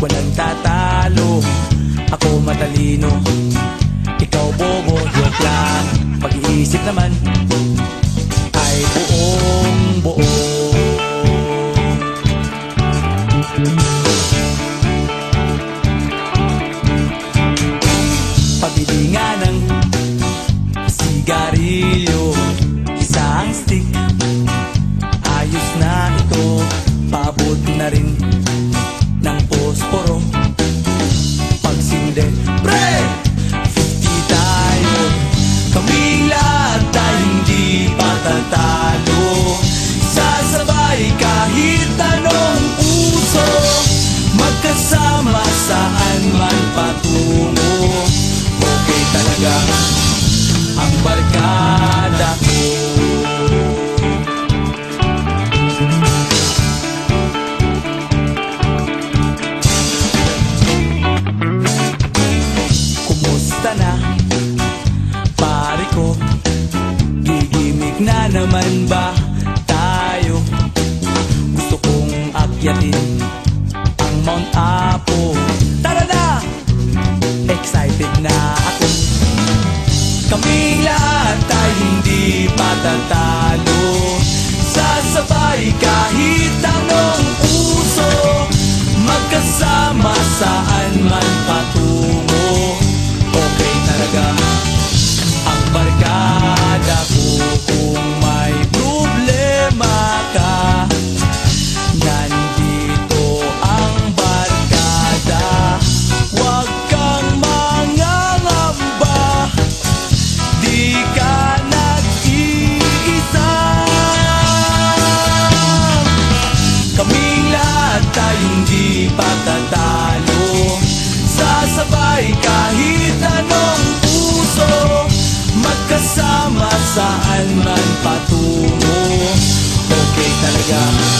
Walang tatalo, ako matalino, ikaw bobo, joke lang. Pag-iisip naman ay buong buo. Pabili nga ng sigarilyo, isang stick, ayos na ito. Paabot na rin ng posporo, pagsinde, pre! 50 tayo, kaming lahat ay hindi patatalo. Sasabay kahit anong uso, magkasama saan man patungo. Okay talaga ang barkada ko. Na naman ba tayo? Gusto kong akyatin ang Mount Apo. Tara na! Excited na ako. Kaming lahat ay hindi patatalo. Sasabay kahit anong uso, magkasama saan man patungo. Okay talaga ang barkada ko. Kung may problema ka, nandito ang barkada. Huwag kang mangangamba, di ka nag-iisa. Kaming lahat ay hindi patatalo. Sasabay kahit anong uso, magkasama saan man patungo. Okay talaga